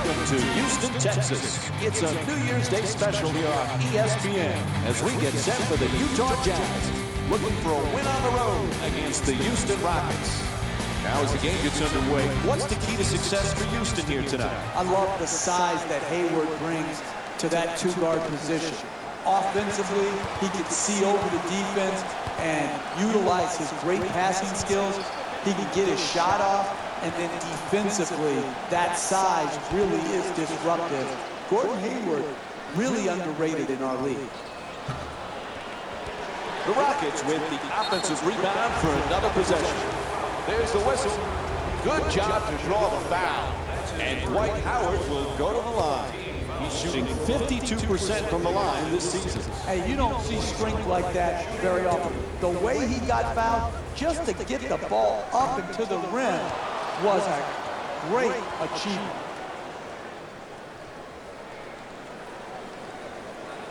Welcome to Houston, Texas. It's a New Year's Day special here on ESPN as we get set for the Utah Jazz, looking for a win on the road against the Houston Rockets. Now as the game gets underway, what's the key to success for Houston here tonight? I love the size that Hayward brings to that two-guard position. Offensively, he can see over the defense and utilize his great passing skills. He can get his shot off, and then defensively, that size really is disruptive. Gordon Hayward, really underrated in our league. The Rockets with the offensive rebound for another possession. There's the whistle. Good job to draw the foul. And Dwight Howard will go to the line. He's shooting 52% from the line this season. Hey, you don't see strength like that very often. The way he got fouled, just to get the ball up and to the rim, was a great achievement.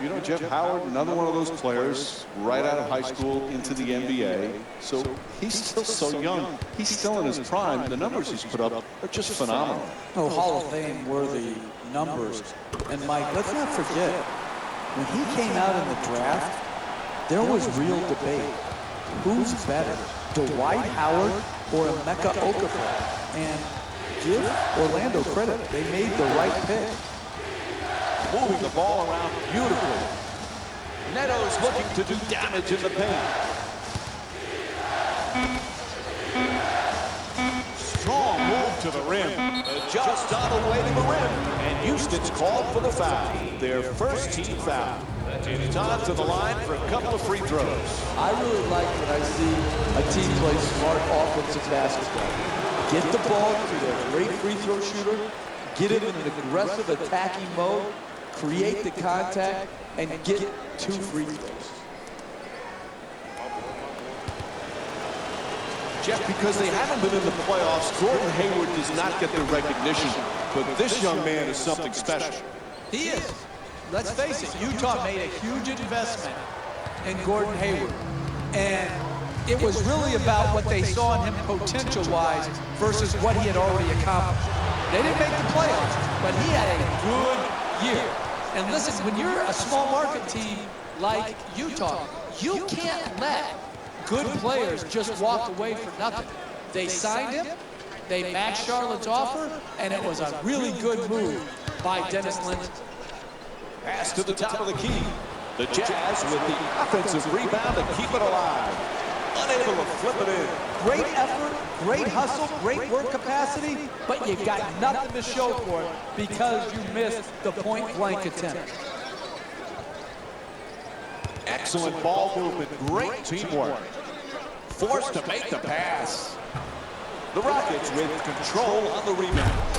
You know, Jeff Howard, another one of those players right out of high school into the NBA. So he's still so young. He's still in his prime. The numbers he's put up are just phenomenal. Oh, Hall of Fame worthy numbers. And Mike, let's not forget, when he came out in the draft, there was real debate. Who's better, Dwight Howard or Emeka Okafor? And give Orlando credit, they made the right pick. Moving the ball around beautifully. Neto's looking to do damage in the paint. Strong move to the rim. Just on the way to the rim. And Houston's called for the foul. Their first team foul. It's on to the line for a couple of free throws. I really like when I see a team play smart offensive basketball. Get the ball to their great free throw shooter, get him in an aggressive attacking mode, create the contact, and get 2 free throws. Jeff, because they haven't been in the playoffs, Gordon Hayward does not get the recognition, but this young man is something special. He is. Let's face it, Utah made a huge investment in Gordon Hayward. And it was really about what they saw in him potential-wise versus what he had already accomplished. They didn't make the playoffs, but he had a good year. And listen, when you're a small market team like Utah, you can't let good players just walk away for nothing. They signed him, they matched Charlotte's offer, and it was a really good move by Dennis Lindsey. Pass to the top of the key. The Jazz with the offensive rebound to keep it alive. Unable to flip it in. Great effort, great hustle, great work capacity, but you got nothing to show for it because you missed the point-blank attempt. Excellent ball movement, great teamwork. Forced to make the pass. The Rockets with control on the rebound.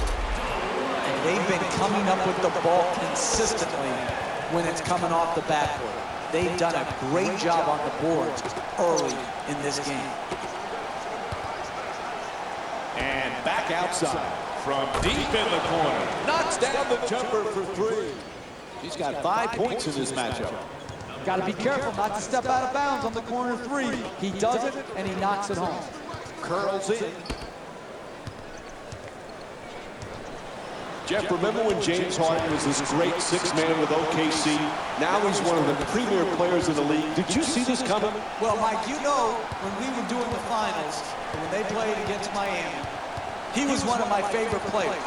And they've been coming up with the ball consistently when it's coming off the backboard. They've done a great job on the boards early in this game. And back outside from deep in the corner. Knocks down the jumper for 3. He's got 5 points in this matchup. Got to be careful not to step out of bounds on the corner 3. He does it, and he knocks it home. Curls in. Jeff, remember when James Harden was this great 6-man with OKC? Now he's one of the premier players in the league. Did you see this coming? Well, Mike, you know, when we were doing the finals, when they played against Miami, he was one of my favorite players.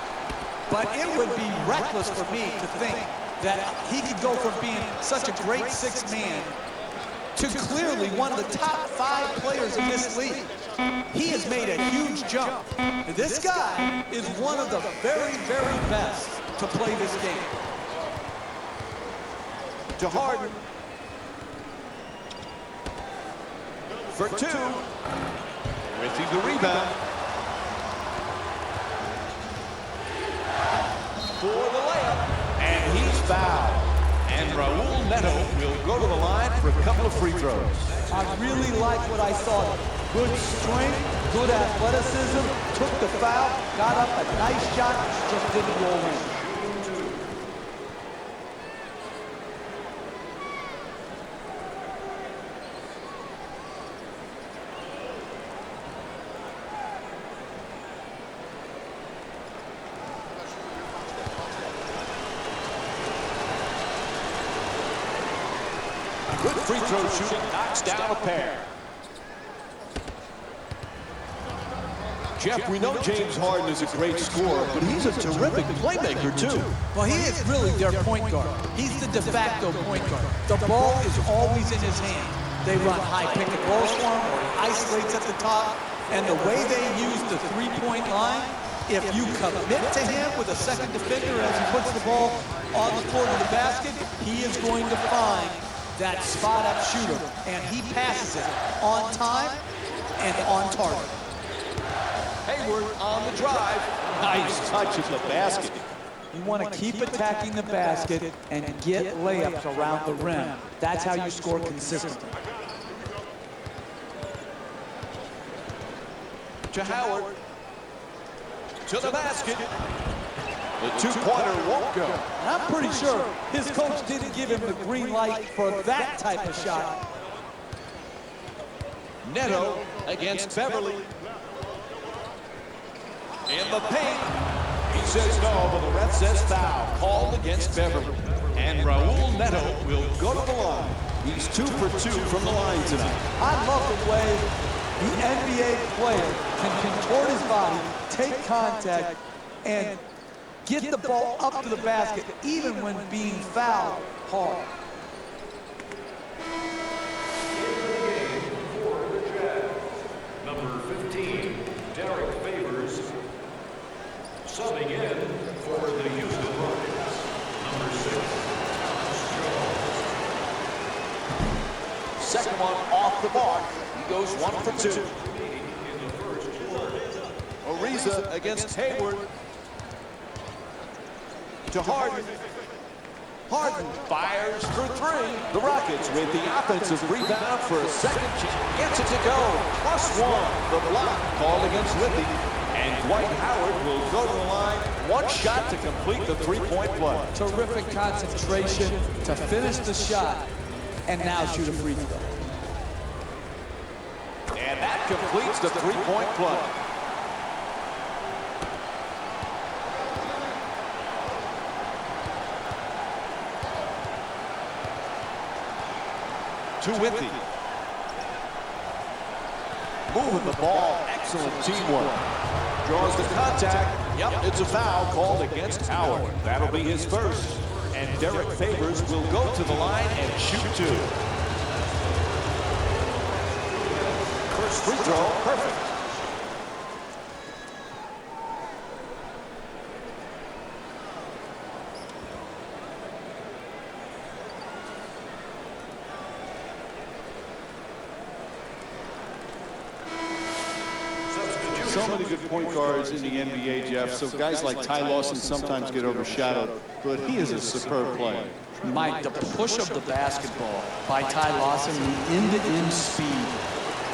But it would be reckless for me to think that he could go from being such a great 6-man to clearly one of the top 5 players in this league. He has made a huge jump. This guy is one of the very, very best to play this game. To Harden. For 2. With the rebound. For the layup. And he's fouled. And Raul Neto will go to the line for a couple of free throws. I really like what I saw. Good strength, good athleticism, took the foul, got up a nice shot, just didn't roll in. Good free throw shooting, knocks down a pair. Jeff, we know James Harden is a great scorer, but he's a terrific playmaker, too. Well, he is really their point guard. He's the de facto point guard. The ball is always in his hand. They run high pick and rolls for him, or he isolates at the top. And the way they use the three-point line, if you commit to him with a second defender as he puts the ball on the floor to the basket, he is going to find that spot-up shooter. And he passes it on time and on target. Hayward on the drive. Nice touch at the basket. You want to keep attacking the basket and get layups around the rim. That's how you score consistently. To Howard. To the basket. The two-pointer won't go. And I'm pretty sure his coach didn't give him the green light for that type of shot. Neto against Beverly. In the paint. He says no, but the ref says foul. Called against Beverly. And Raul Neto will go to the line. He's 2 for 2 from the line tonight. I love the way the NBA player can contort his body, take contact, and get the ball up to the basket, even when being fouled hard. Number 15, Derek Favors. Subbing in for the Houston Rockets. Number 6, Jones. Second one off the mark. He goes 1 for 2. Ariza against Hayward. To Harden. Harden fires for 3. The Rockets with the offensive rebound for a second chance. Gets it to go. +1. The block called against Whitney. And Dwight Howard will go to the line. One shot to complete the three-point play. Terrific concentration to finish the shot and now shoot a free throw. And that completes the three-point play. To Whitney. Moving the ball. Excellent teamwork. Draws the contact. Yep, it's a foul called against Howard. That'll be his first. And Derek Favors will go to the line and shoot 2. First free throw, perfect. So many good point guards in the NBA, Jeff. So guys like Ty Lawson sometimes get overshadowed, but he is a superb player. Mike, the push of the basketball by Ty Lawson, the end-to-end speed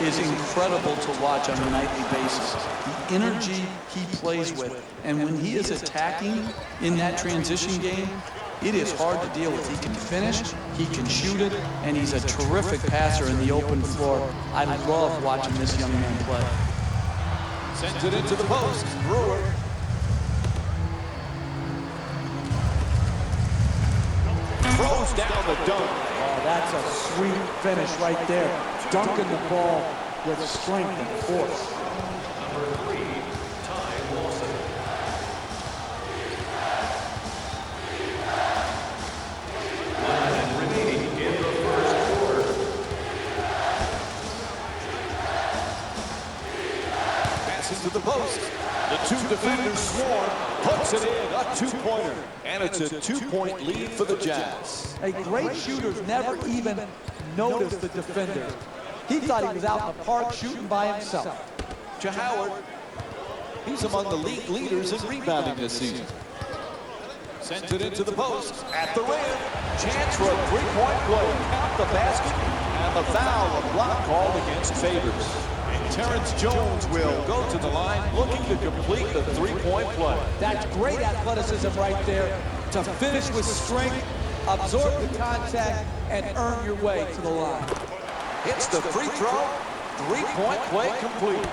is incredible to watch on a nightly basis. The energy he plays with, and when he is attacking in that transition game, it is hard to deal with. He can finish, he can shoot it, and he's a terrific passer in the open floor. I love watching this young man play. Sends it into the post. Brewer. Throws down the dunk. Oh, that's a sweet finish right there. Dunking the ball with strength and force. Number 3, Ty Lawson. Remaining in the first quarter. Passes to the post. The 2 defenders swarm. Puts it in. A 2-pointer. And it's a 2-point lead for the Jazz. A great shooter's never even noticed the defender. He thought he was out in the park shooting by himself. To Howard. He's among the league leaders in rebounding this season. Sends it into the post. At the rim. Chance for a 3-point play. Count the basket. And the foul, a block called against Favors. And Terrence Jones will go to the line looking to complete the 3-point play. That's great athleticism right there to finish with strength, absorb the contact, and earn your way to the line. Hits the free throw. 3-point play complete.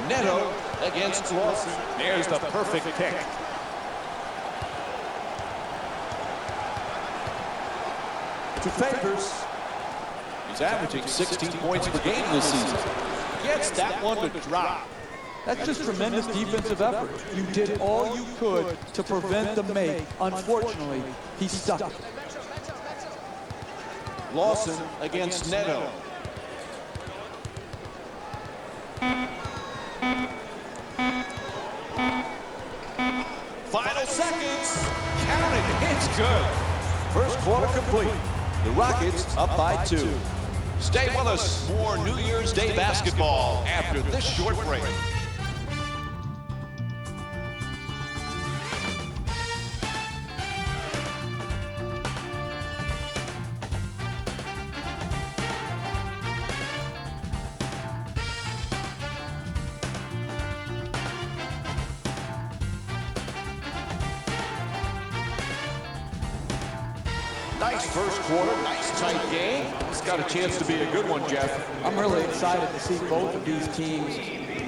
Neto against Lawson. There's the perfect pick. to Favors. He's averaging 16 points per game this season. Gets that one to drop. That's just tremendous defensive effort. You did all you could to prevent the make. Unfortunately, he stuck it. Lawson against Neto. Final seconds. Count it. It's good. First quarter complete. The Rockets up by 2. Stay with us. More New Year's Day basketball after this short break. Nice first quarter, nice tight game. It's got a chance to be a good one, Jeff. I'm really excited to see both of these teams,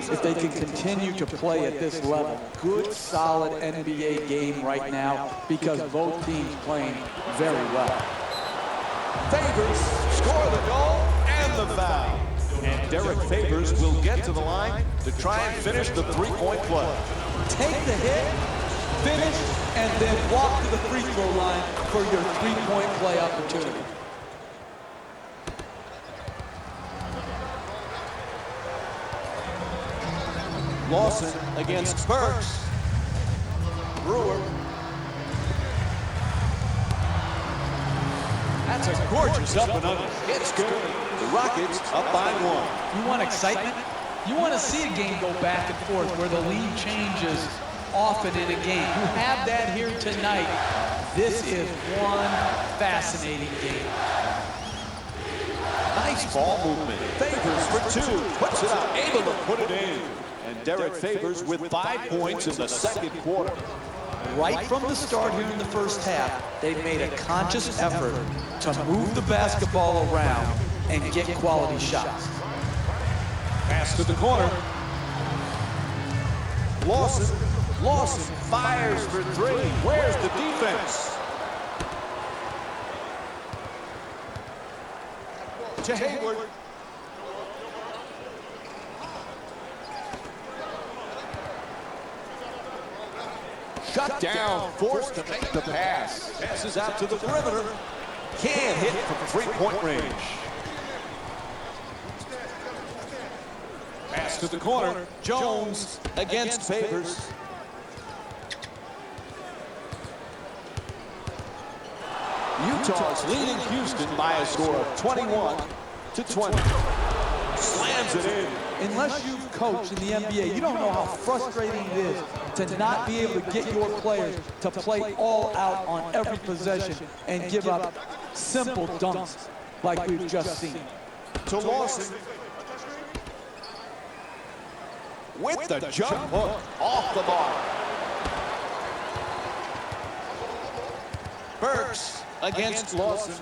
if they can continue to play at this level. Good, solid NBA game right now because both teams playing very well. Favors score the goal and the foul. And Derek Favors will get to the line to try and finish the three-point play. Take the hit, finish, and then walk to the free throw line for your three-point play opportunity. Lawson against Burks. Brewer. That's a gorgeous up and under. It's good. The Rockets up by 1. You want excitement? You want to see a game go back and forth where the lead changes often in a game. You have that here tonight. This is one fascinating game. Nice ball movement. Favors for 2. Puts it up. Able to put it in. And Derek Favors with 5 points in the second quarter. Right from the start here in the first half, they've made a conscious effort to move the basketball around and get quality shots. Pass to the corner. Lawson fires for 3. Where's the defense? To Hayward. Shut down, forced to make the pass. Passes out to the perimeter. Can't hit from three-point range. Pass to the corner. Jones against Favors. Utah's leading Houston by a score of 21-20. Slams it in. Unless you've coached in the NBA, you don't know how frustrating it is to not be able to get your players to play all out on every possession and give up simple dunks like we've just seen. To Lawson. With the jump hook off the mark. Burks against Lawson.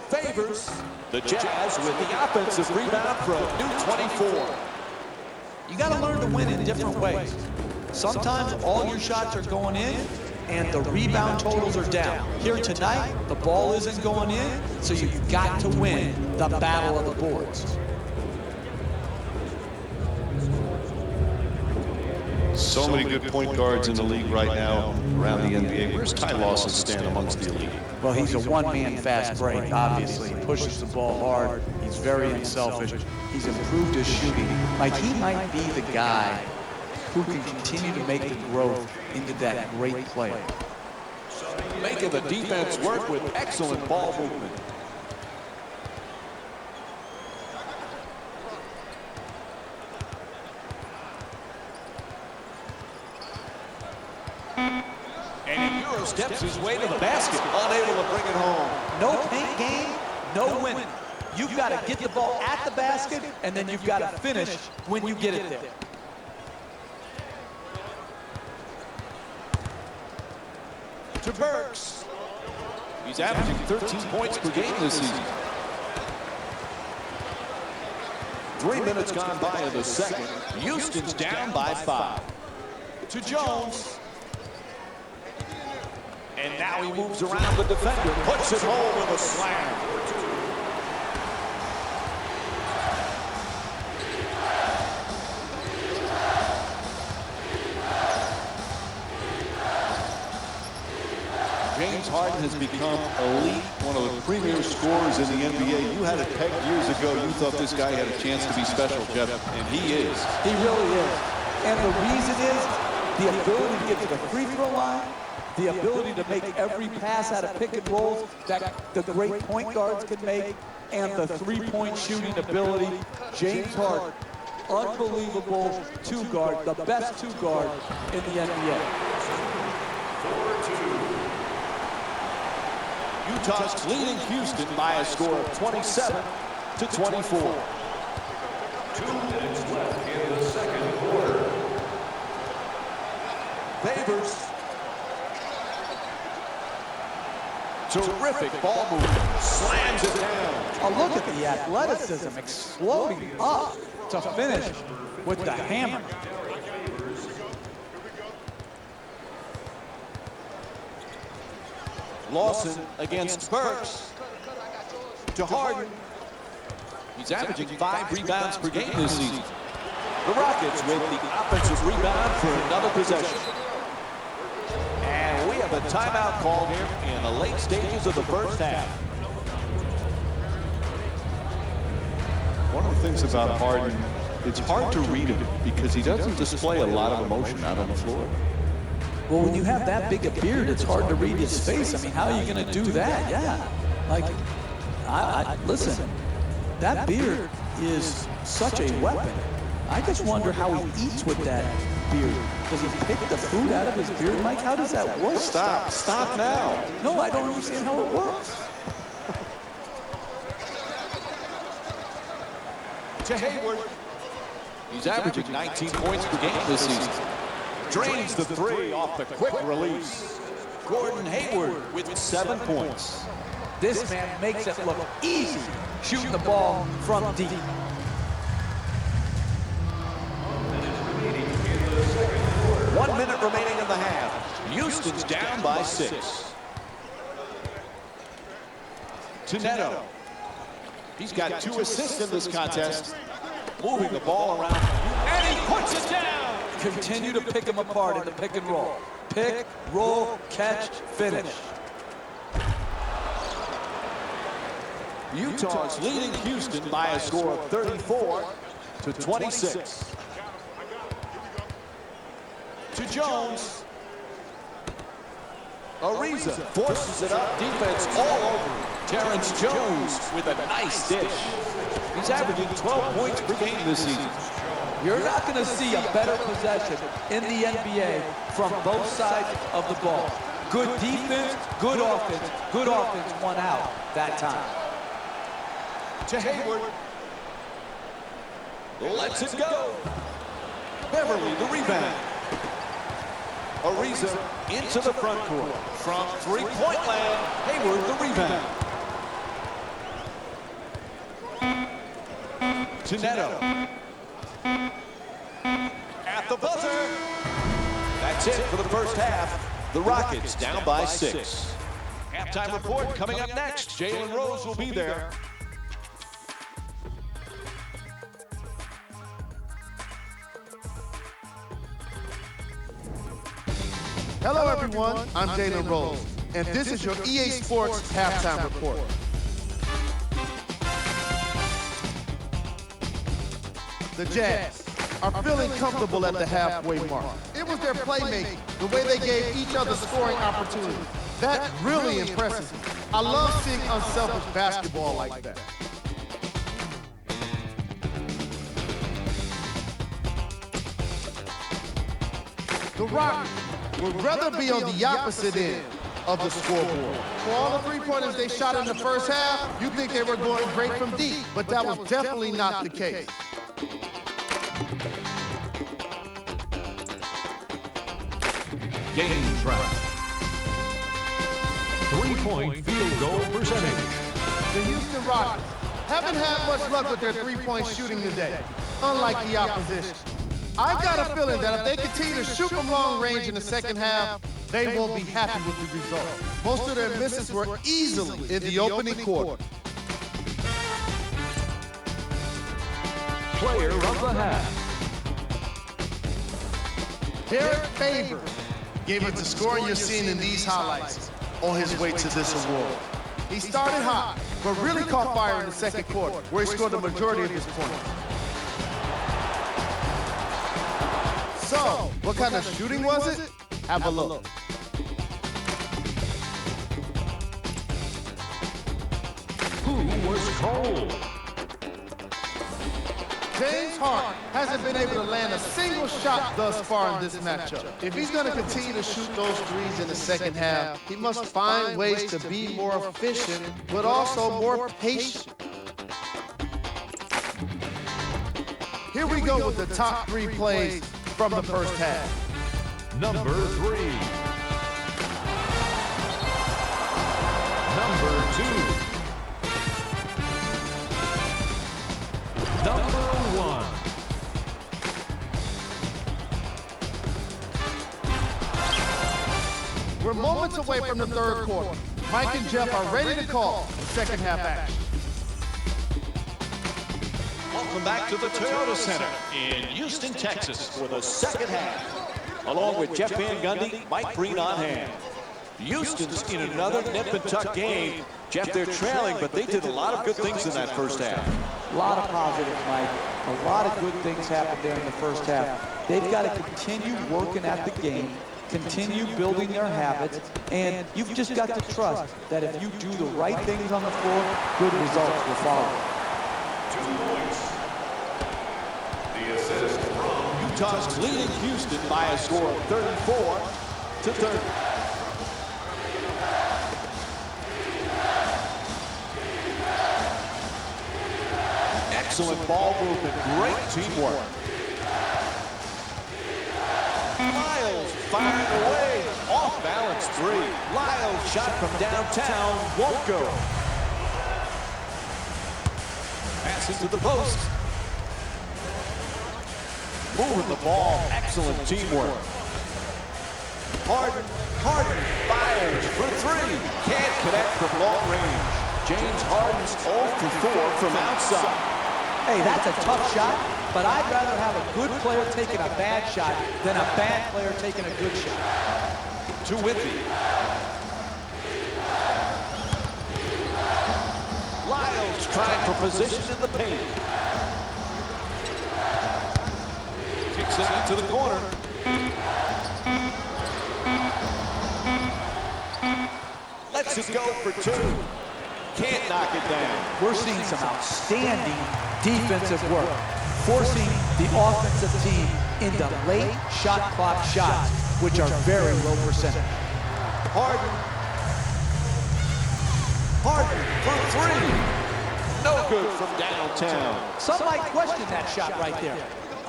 Favors the Jazz with the offensive rebound from New 24. You got to learn to win in different ways. Sometimes all your shots are going in and the rebound totals are down. Here tonight, the ball isn't going in, so you've got to win the battle of the boards. So many good point guards in the league right now around the NBA. Where's Ty Lawson stand amongst the elite? Well, he's a one-man fast break, obviously. He pushes the ball hard. He's very unselfish. He's improved his shooting. Like, he might be the guy who can continue to make the growth into that great player. Making the defense work with excellent ball movement. And he Euro steps his way to the basket, unable to bring it home. No paint game, no winning. You've got to get the ball at the basket, and then you've got to finish when you get it there. To Burks. He's averaging 13 points per game this season. 3 minutes gone by in the second. Houston's down by 5. To Jones. And now he moves around the defender, puts it home with a slam. James Harden has become elite, one of the premier scorers in the NBA. You had it pegged years ago. You thought this guy had a chance to be special, Jeff, and he is. He really is. And the reason is the ability to get to the free throw line, the ability to make every pass out of pick and rolls that the great point guards can make, and the three-point shooting ability. James Harden, unbelievable two-guard, the best two-guard in the NBA. Utah's leading Houston by a score of 27-24. 2 minutes left in the second quarter. Favors. Terrific ball movement. Slams it down. Oh, look at the athleticism exploding up to finish with the hammer. Lawson against Burks. To Harden. He's averaging 5 rebounds per game this season. The Rockets with the offensive rebound for another possession. And we have a timeout called here in the late stages of the first half. One of the things about Harden, it's hard to read him because he doesn't display a lot of emotion out on the floor. Well, when you have that big a beard, it's hard to read his face. I mean, how are you going to do that? Yeah. Like, listen, that beard is such a weapon. I just wonder how he eats with that beard. Does he pick the food out of his beard, Mike? How does that work? Stop now. No, I don't understand how it works. To Hayward. He's averaging 19 points per game this season. Drains the three off the quick release. Gordon Hayward with 7 points. This man makes it look easy shooting the ball from deep. 1 minute remaining in the half. Houston's down by 6. To Neto. He's got 2 assists in this contest. Moving the ball around. And he puts it down. Continue to pick him apart in the pick and roll. Pick, roll, catch, finish. Utah's leading Houston by a score of 34-26. To Jones. Ariza forces it up. Defense all over. Terrence Jones with a nice dish. He's averaging 12 points per game this season. You're not going to see a better possession in the NBA from both sides of the ball. Good defense, good offense won out that time. To Hayward. Lets it go. Beverly the rebound. Ariza into the front court. From three-point land, Hayward the rebound. To Neto. At the buzzer. That's it for the first half. The Rockets down by 6. Halftime report coming up next. Jalen Rose will be there. Hello everyone, I'm Jalen Rose, and this is your EA Sports Halftime Report. The Jazz are feeling comfortable at the halfway mark. It was their playmaking, the way they gave each other scoring opportunities. That really impresses me. I love seeing unselfish basketball like that. The Rockets would rather be on the opposite end of the scoreboard. For all the three-pointers they shot in the first half, you think they were going great from deep, but that was definitely not the case. Game track. 3-point field goal percentage. The Houston Rockets haven't had much luck with their three-point shooting today, unlike the opposition. I got a feeling that if they continue to shoot from long range in the second half, they won't be happy with the result. Most of their misses were easily in the opening quarter. Player of the half. Derek Favors gave us the scoring you're seeing in these highlights on his way to this award. He started hot, but really caught fire in the second quarter, where he scored the majority of his points. So, what kind of shooting was it? Have a look. Who was cold? James Harden hasn't been able to land a single shot thus far in this matchup. If he's going to continue to shoot those threes in the second half, he must find ways to be more efficient, but also more patient. Here we go with the top 3 plays from the first half. Number 3. Number 2. Number 1. We're moments away from the third quarter. Mike and Jeff are ready to call second half action. Welcome back to the Toyota Center in Houston, Texas for the second half. Along with Jeff Van Gundy, Mike Breen on hand. Houston's in another nip and tuck game. Jeff, they're trailing, but they did a lot of good things in that first half. A lot of positives, Mike. A lot of good things happened there in the first half. They've got to continue working at the game, continue building their habits, and you've just got to trust that if you do the right things on the floor, good results will follow. 2 points. The assist from Utah's leading Houston by a score of 34-30. Excellent ball movement, great teamwork. Lyles firing away, off balance 3. Lyles shot from downtown, won't go. Pass into the post. Moving the ball, excellent teamwork. Harden fires for 3. Can't connect from long range. James Harden's 0 for 4 from outside. Hey, that's a tough shot, but I'd rather have a good player taking a bad shot than a bad player taking a good shot. To Whitby. Lyles trying for position in the paint. Kicks it into the corner. Lets it go for 2. Can't knock it down. We're seeing some outstanding defensive work, forcing the offensive team into late shot clock shots, which are very low percentage. Harden for 3. No good from downtown. Some might question that shot right there.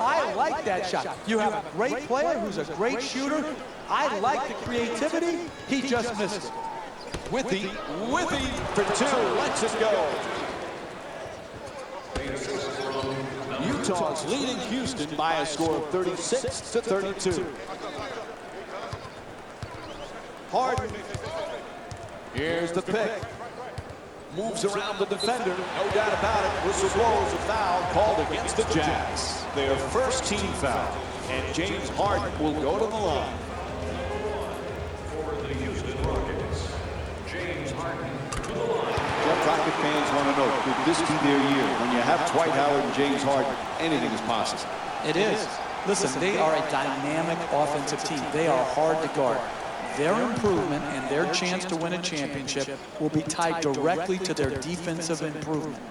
I like that shot. You have a great player who's a great shooter. I like the creativity. He just missed it. Whitby for 2. Lets it go. Utah's leading Houston by a score of 36-32. Harden. Here's the pick. Moves around the defender. No doubt about it. Whistle blows a foul called against the Jazz. Their first team foul. And James Harden will go to the line. for the Houston Rockets. James Harden to the line. Jeff, Rocket fans want to know, could this be their year? When you have Dwight Howard and James Harden, anything is possible. It is. Listen, they are a dynamic offensive team. They are hard to guard. Their improvement and their chance to win a championship will be tied directly to their defensive improvement.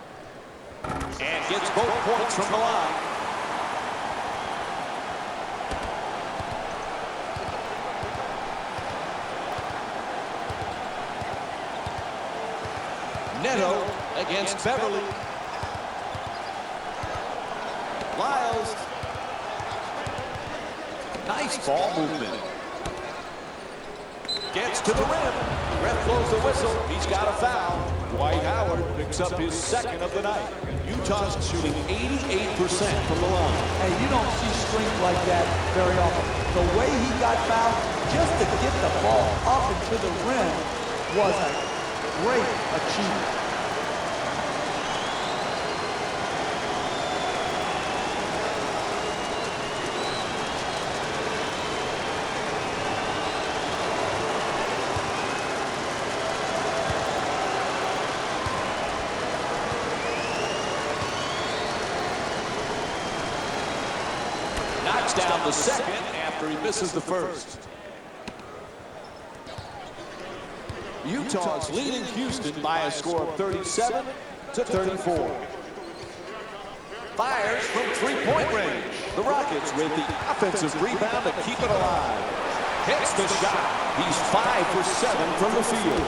And gets both points from the line. Neto against Beverly. Lyles. Nice ball movement. Gets to the rim. Ref blows the whistle. He's got a foul. Dwight Howard picks up his second of the night. Utah's shooting 88% from the line. Hey, you don't see strength like that very often. The way he got fouled, just to get the ball up and to the rim was a great achievement. Knocks down the second after he misses the first. Utah's leading Houston by a score of 37-34. Fires from three-point range. The Rockets with the offensive rebound to keep it alive. Hits the shot. He's 5 for 7 from the field.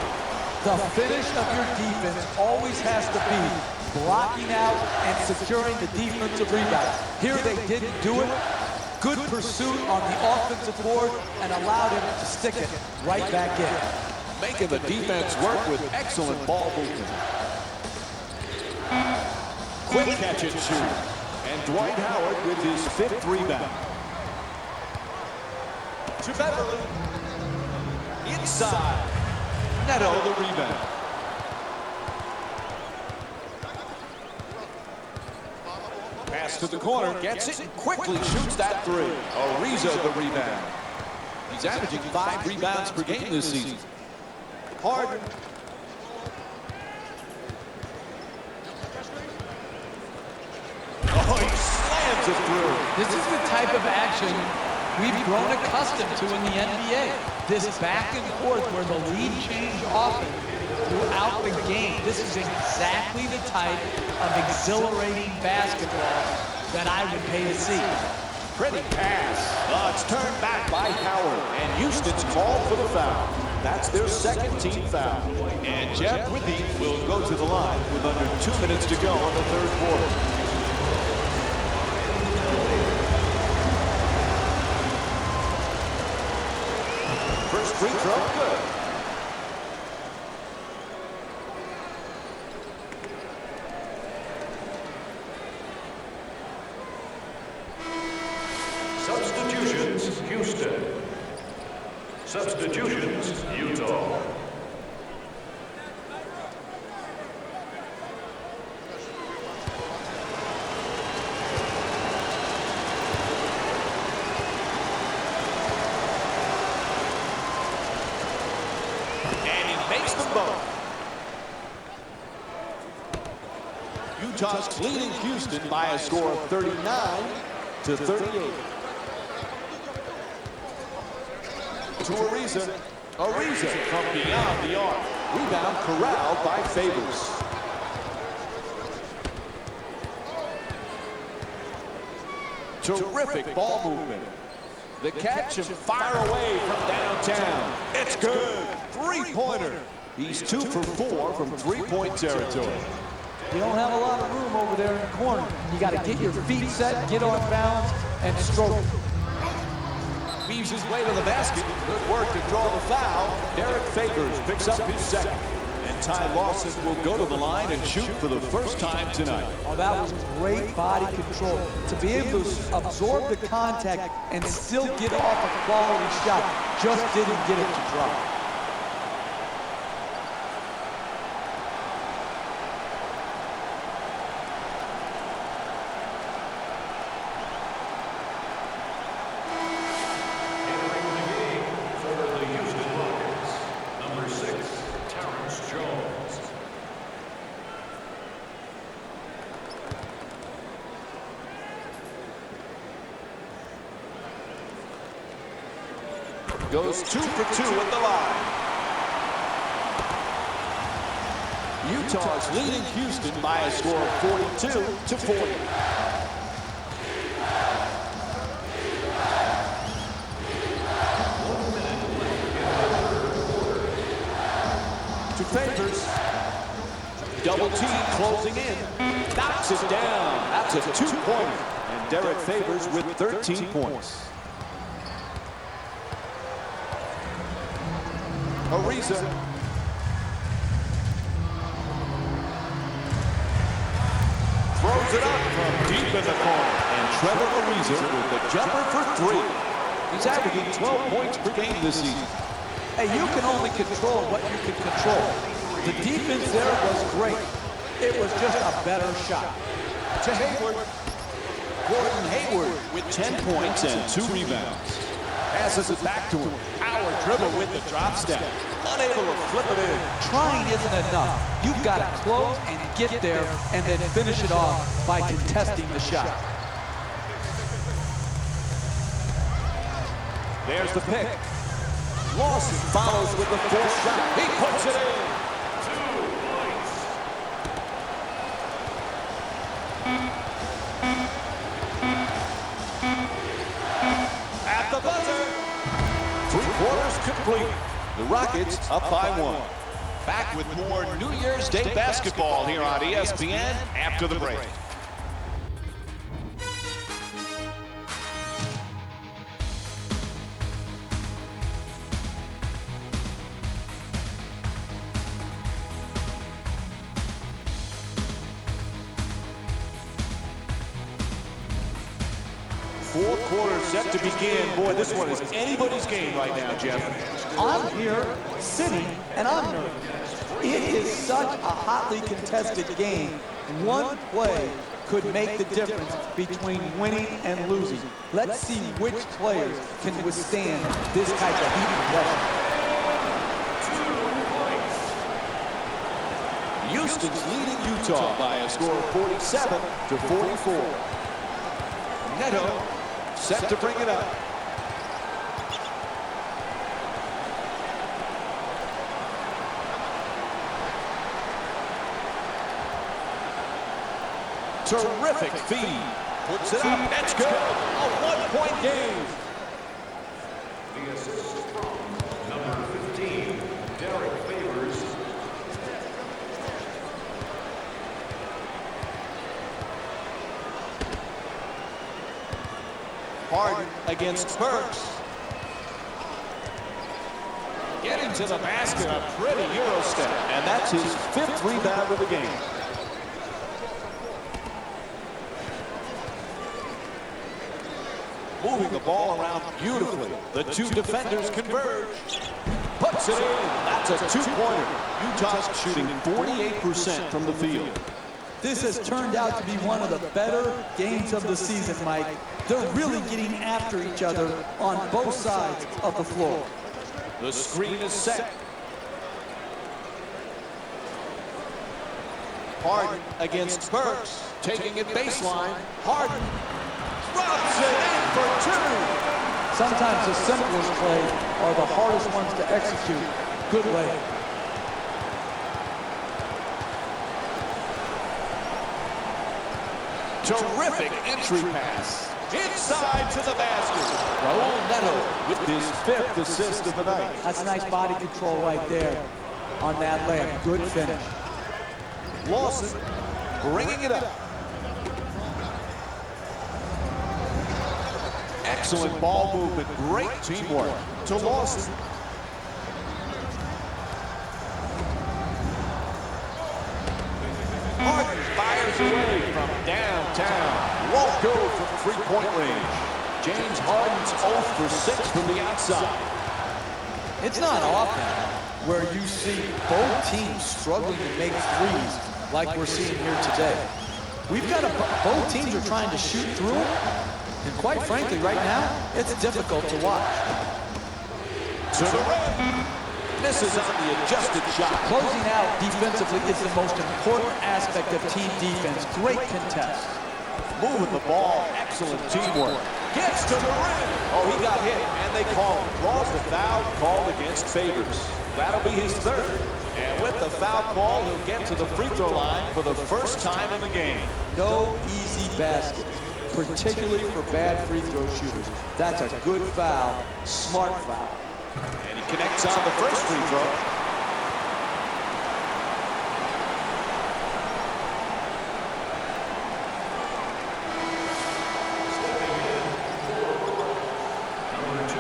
The finish of your defense always has to be blocking out and securing the defensive rebound. Here they didn't do it. Good pursuit on the offensive board and allowed him to stick it right back in. Making the defense work with excellent ball movement. Quick catch and shoot. And Dwight Howard with his 5th rebound. To Beverly. Inside. Neto the rebound. Pass to the corner, gets it, and quickly shoots that three. Ariza the rebound. He's averaging 5 rebounds per game this season. Harden. Oh, he slams it through. This is the type of action we've grown accustomed to in the NBA. This back and forth where the lead change often throughout the game. This is exactly the type of exhilarating basketball that I would pay to see. Pretty pass. It's turned back by Howard. And Houston's called for the foul. That's their second team foul. And Jeff Whitney will go to the line with under 2 minutes to go in the third quarter. First free throw, good. Substitutions, Houston. Substitutions, Utah. And he makes them both. Utah's leading Houston by a score of 39-38. To Ariza. Ariza from beyond the arc. Rebound corralled by Favors. Terrific ball movement. The catch and fire away from downtown. It's good. Three-pointer. He's 2 for 4 from three-point territory. You don't have a lot of room over there in the corner. You got to get your feet set, get on balance, and stroke. Weaves his way to the basket. Good work to draw the foul. Derek Favors picks up his second. And Ty Lawson will go to the line and shoot for the first time tonight. Oh, that was great body control. To be able to absorb the contact and still get off a quality shot. Just didn't get it to drop. Goes 2 for 2 at the line. Utah's leading Houston by a score of 42-40. To Favors. Double team closing in. Knocks it down. That's a two-pointer. And Derek Favors with 13 points. Ariza. Throws it up from deep in the corner. And Trevor Ariza with the jumper for 3. He's averaging 12 points per game this season. Hey, you can only control what you can control. The defense there was great. It was just a better shot. To Hayward. Gordon Hayward with 10 points and 2 rebounds. Passes it back to him. Power dribble with the drop step. Unable to flip it in. Trying isn't enough. You've got to close and get there and then finish it off by contesting the shot. There's the pick. Lawson follows with the fourth shot. He puts it in. At the buzzer. 3 quarters complete. The Rockets up by 1. Back with more New Year's Day basketball here on ESPN after the break. Fourth quarter set to begin. Boy, this one is anybody's game right now, Jeff. I'm here sitting and I'm nervous. It is such a hotly contested game. One play could make the difference between winning and losing. Let's see which players can withstand this type of heat and pressure. Houston's leading Utah by a score of 47-44. Neto set to bring it up. Terrific feed. Puts it up. That's good. A 1-point game. The assist from number 15, Derek Favors. Harden against Burks. Getting to the basket, a pretty Euro step. And that's his 5th rebound of the game. Moving the ball around beautifully. The 2 defenders converge. Puts it in. That's a 2-pointer. Utah's shooting 48% from the field. This has turned out to be one of the better games of the season, Mike. They're really getting after each other on both sides of the floor. The screen is set. Harden against Burks. Taking it baseline. Harden drops it in for 2. Sometimes the simplest plays are the hardest ones to execute. Good lay. Terrific entry pass. Inside to the basket. Raul Neto with his 5th assist of the night. That's nice body control right there on that layup. Good finish. Lawson bringing it up. Excellent ball movement. Great teamwork to Lawson. Harden fires away from downtown. Won't go from 3-point range. James Harden's 0 for 6 from the outside. It's not often where you see both teams struggling to make threes like we're seeing here today. We've got both teams are trying to shoot through them, and quite frankly, right now, it's difficult to watch. To the rim. Misses on the adjusted shot. Closing out defensively is the most important aspect of team defense. Great contest. Moving the ball. Excellent teamwork. Gets to the rim. Oh, he got hit, and they call him. Draws the foul called against Favors. That'll be his 3rd. And with the foul call, he'll get to the free throw line for the first time in the game. No easy baskets, particularly for bad free throw shooters. That's a good foul, smart foul. And he connects on the first free throw. Number 2,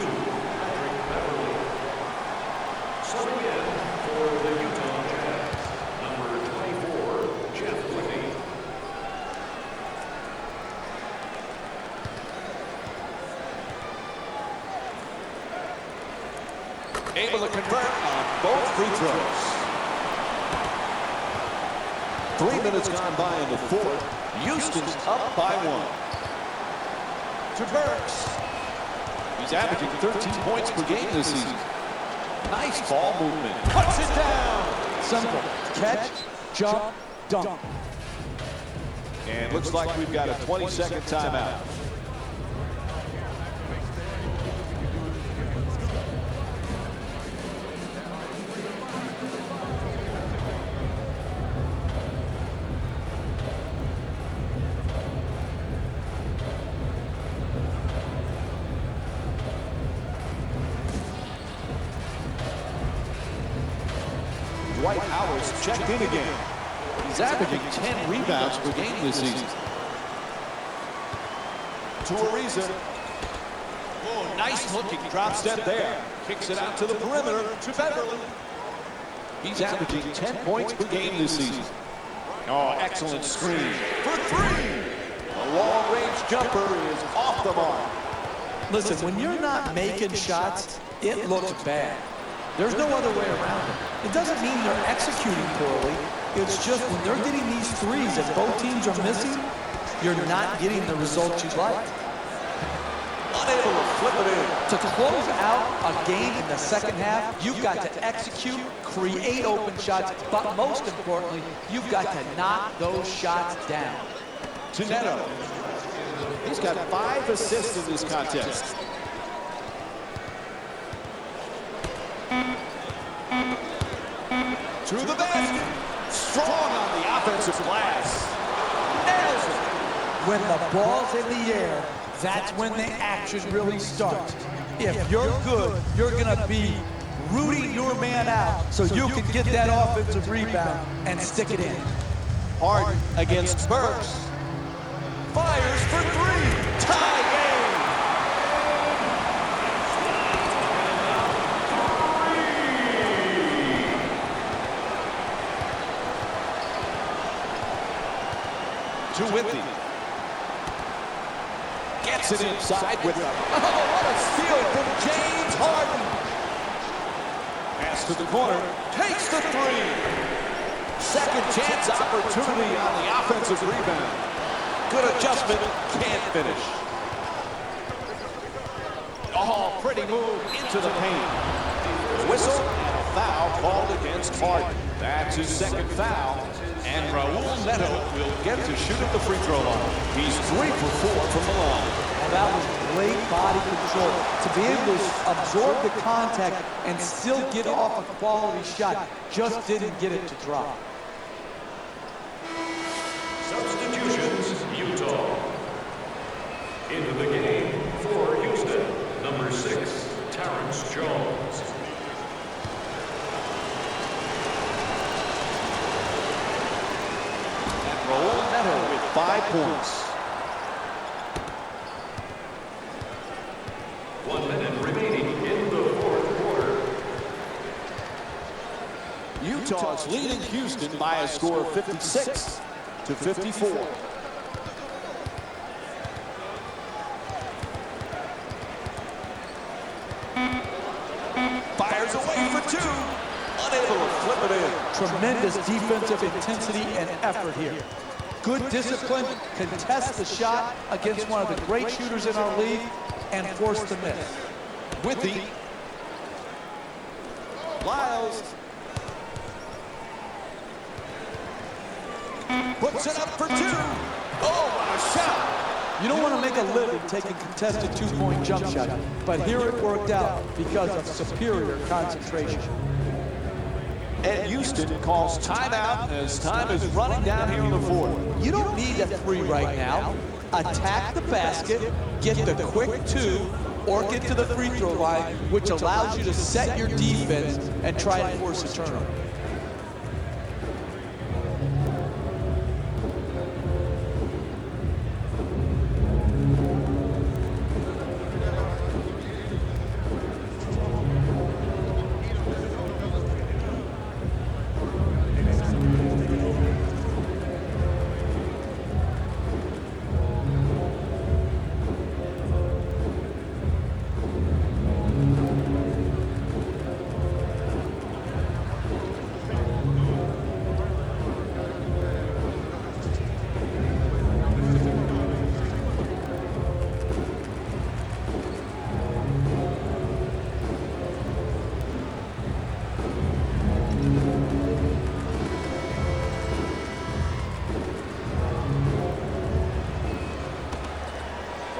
Patrick Beverly. Subbing in for the Utah Jazz, number 24, Jeff Whitney. Able to convert on both free throws. 3 minutes gone by in the fourth. Houston's up by 1. To Burks. He's averaging 13 points per game this season. Nice ball movement. Puts it down. Simple. Catch, jump, dunk. And looks like we've got a 20-second timeout. Dwight Howard's checked in again. He's averaging 10 rebounds per game this season. To Ariza. Oh, nice looking drop step there. Kicks it out to the perimeter to Beverly. He's averaging 10 points per game this season. Oh, excellent screen for 3. A long-range jumper is off the mark. Listen, when you're not making shots, it looks bad. There's no other way around it. It doesn't mean they're executing poorly. It's just when they're getting these threes and both teams are missing, you're not getting the results you'd like. Unable to flip it in. To close out a game in the second half, you've got to execute, create open shots, but most importantly, you've got to knock those shots down. To Neto. He's got 5 assists in this contest. To the basket. Strong on the offensive glass. Nails it. When the ball's in the air, that's when the action really starts. If you're good, you're going to be rooting your man out so you can get that offensive rebound and stick it in. Harden against Burks. Fires for 3. Tie game. To Withy. Gets it inside with a... Oh, what a steal from James Harden. Pass to the corner. Takes the 3. Second chance opportunity on the offensive rebound. Good adjustment. Can't finish. Oh, pretty move into the paint. Whistle and a foul called against Harden. That's his second foul. And Raul Neto will get to shoot at the free throw line. He's 3 for 4 from the line. Well, that was great body control. To be able to absorb the contact and still get off a quality shot, just didn't get it to drop. Substitutions, Utah. Into the game for Houston, number 6, Terrence Jones. Raul Neto with 5 points. 1 minute remaining in the fourth quarter. Utah's leading Houston by a score of 56 to 54. Fires away for 2. Unable to flip it in. Tremendous defensive intensity and effort here. Good discipline, contest the shot against one of the great shooters in our league, and force the miss. Withy. Lyles. Puts it up for 2. Oh, what a shot. You don't want to make a living taking contested two-point jump shot, but here it worked out because of superior concentration. And Houston calls timeout as time is running down here in the fourth. You don't need a 3 right now. Attack the basket, get the quick 2, or get to the free throw line, which allows you to set your defense and try and force a turnover.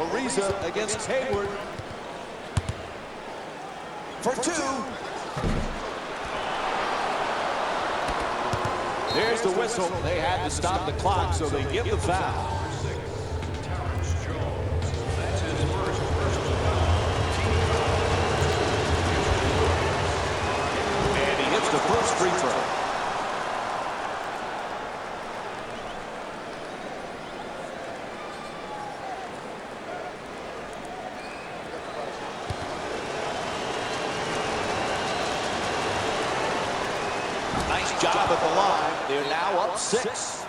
Ariza against Hayward. For two. There's the whistle. They had to stop the clock, so they give the foul. Terrence Jones. That's his first personal foul. And he hits the first free throw. Nice job at the line. They're now up 6.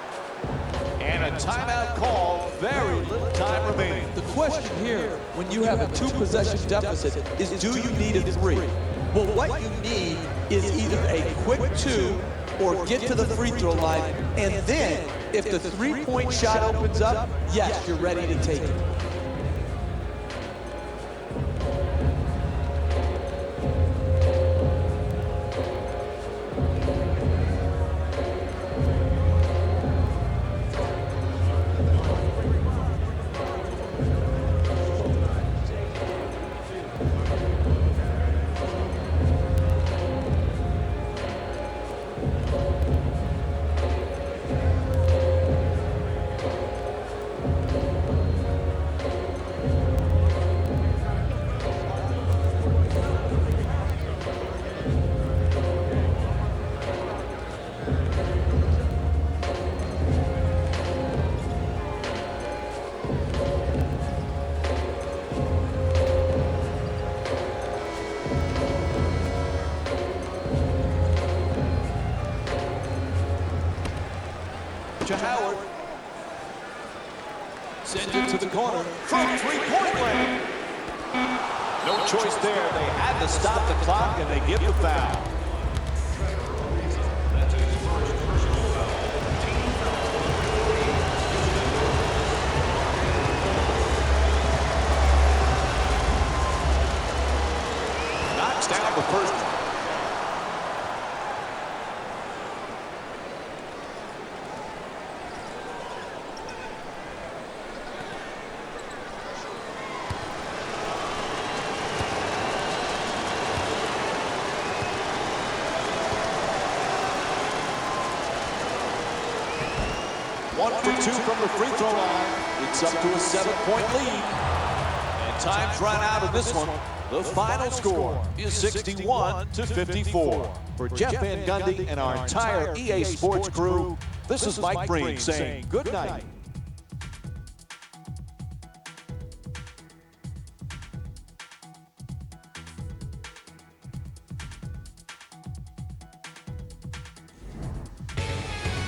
And a timeout call. Very little time remaining. The question here, when you have a 2-possession deficit, is do you need a 3? Well, what you need is either a quick 2 or get to the free throw line, and then if the 3-point shot opens up, yes, you're ready to take it. To Howard. Sends it to the corner from 3-point land. No choice there. They had to stop the clock, and they give the foul. That's his first personal foul. Team foul. Knocks down the first one. One for 2 from the free throw line. It's up to a 7-point lead. And time's run out of this one. The final score is 61-54. For Jeff Van Gundy and our entire EA Sports crew, this is Mike Breen saying good night.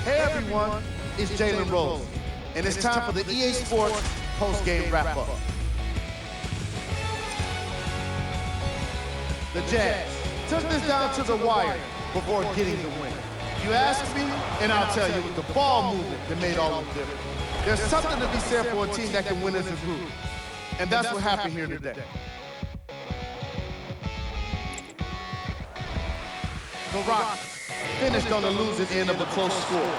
Hey everyone, it's Jalen Rose, and it's time for the EA Sports post-game wrap-up. The Jazz took this down to the wire before getting the win. You ask me, and I'll tell you, it was the ball movement that made all the difference. There's something to be said for a team that can win as a group, and that's what happened here today. The Rockets finished on the losing end of a close score.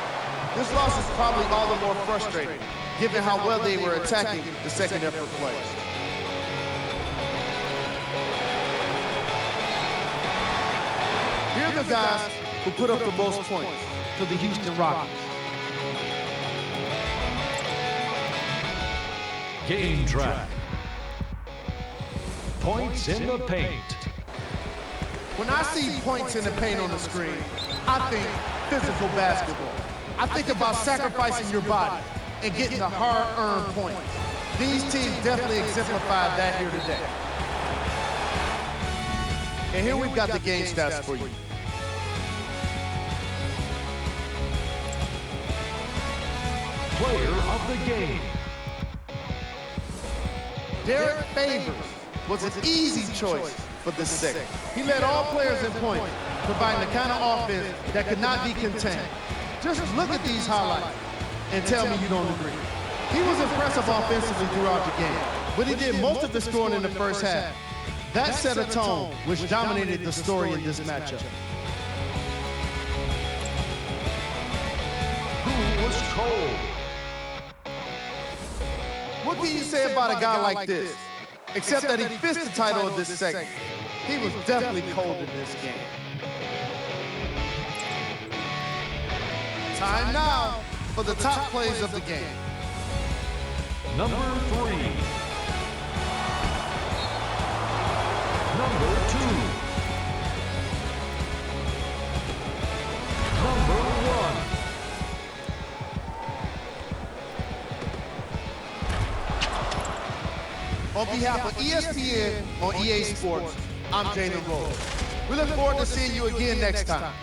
This loss is probably all the more frustrating, given how well they were attacking the second effort plays. Here are the guys who put up the most points for the Houston Rockets. Game track. Points in the paint. When I see points in the paint on the screen, I think physical basketball. I think about sacrificing your body and getting the hard-earned points. These teams definitely exemplified that here today. And here we've got the game stats for you. Player of the game. Derek Favors was an easy choice for this segment. He led all players in points, providing the kind of offense that could not be contained. Just look at these highlights and tell me you don't agree. He was impressive offensively throughout the game, but he did most of the scoring in the first half. That set a tone which dominated the story in this matchup. Who was cold? What can you say about a guy like this? Except that he fits the title of this segment. He was definitely cold in this game. Time now for the top plays of the game. Number 3. Number 2. Number 1. On behalf of ESPN on EA Sports, I'm Jalen Rose. We look forward to seeing you again next time.